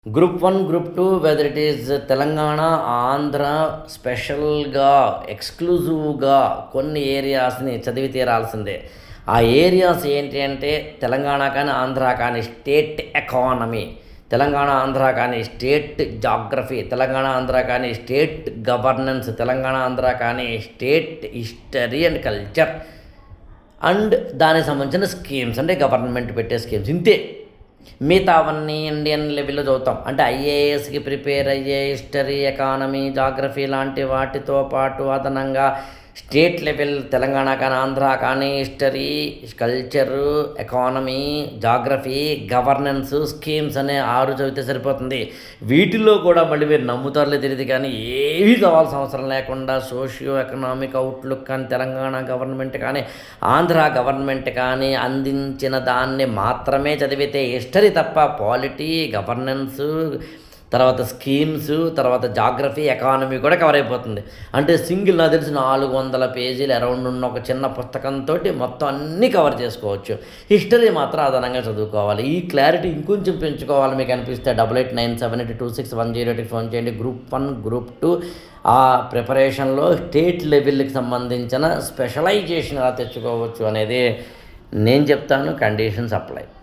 Group 1, group 2 whether it is Telangana, Andhra స్పెషల్‌గా, ఎక్స్‌క్లూజివ్‌గా కొన్ని ఏరియాస్‌ని చదివి తీరాల్సిందే. ఆ ఏరియాస్ ఏంటి అంటే తెలంగాణ కానీ, ఆంధ్ర కానీ స్టేట్ ఎకానమీ, తెలంగాణ, ఆంధ్ర కానీ స్టేట్ జాగ్రఫీ, తెలంగాణ, ఆంధ్ర కానీ స్టేట్ గవర్నెన్స్, తెలంగాణ, ఆంధ్ర కానీ state history and culture and దానికి సంబంధించిన స్కీమ్స్ అంటే గవర్నమెంట్ పెట్టే స్కీమ్స్ ఇంతే. మిగతావన్నీ ఇండియన్ లెవెల్లో చదువుతాం. అంటే ఐఏఎస్కి ప్రిపేర్ అయ్యే హిస్టరీ, ఎకానమీ, జాగ్రఫీ లాంటి వాటితో పాటు అదనంగా స్టేట్ లెవెల్ తెలంగాణ కానీ, ఆంధ్ర కానీ history, culture, economy, geography, governance, schemes అనే 6 చదివితే సరిపోతుంది. వీటిల్లో కూడా మళ్ళీ మీరు నమ్ముతారులే తెలియదు కానీ ఏమీ కావాల్సిన అవసరం లేకుండా సోషియో ఎకనామిక్ అవుట్లుక్ కానీ తెలంగాణ గవర్నమెంట్ కానీ, ఆంధ్ర గవర్నమెంట్ కానీ అందించిన దాన్ని మాత్రమే చదివితే హిస్టరీ తప్ప పాలిటీ, గవర్నెన్స్, తర్వాత స్కీమ్స్, తర్వాత జాగ్రఫీ, ఎకానమీ కూడా కవర్ అయిపోతుంది. అంటే సింగిల్ నాకు తెలిసి 400 పేజీలు అరౌండ్ ఉన్న ఒక చిన్న పుస్తకంతో మొత్తం అన్నీ కవర్ చేసుకోవచ్చు. హిస్టరీ మాత్రం అదనంగా చదువుకోవాలి. ఈ క్లారిటీ ఇంకొంచెం పెంచుకోవాలి మీకు అనిపిస్తే 8897826108కి ఫోన్ చేయండి. గ్రూప్ 1, గ్రూప్ 2 ఆ ప్రిపరేషన్లో స్టేట్ లెవెల్కి సంబంధించిన స్పెషలైజేషన్ ఎలా తెచ్చుకోవచ్చు అనేది నేను చెప్తాను. Conditions apply.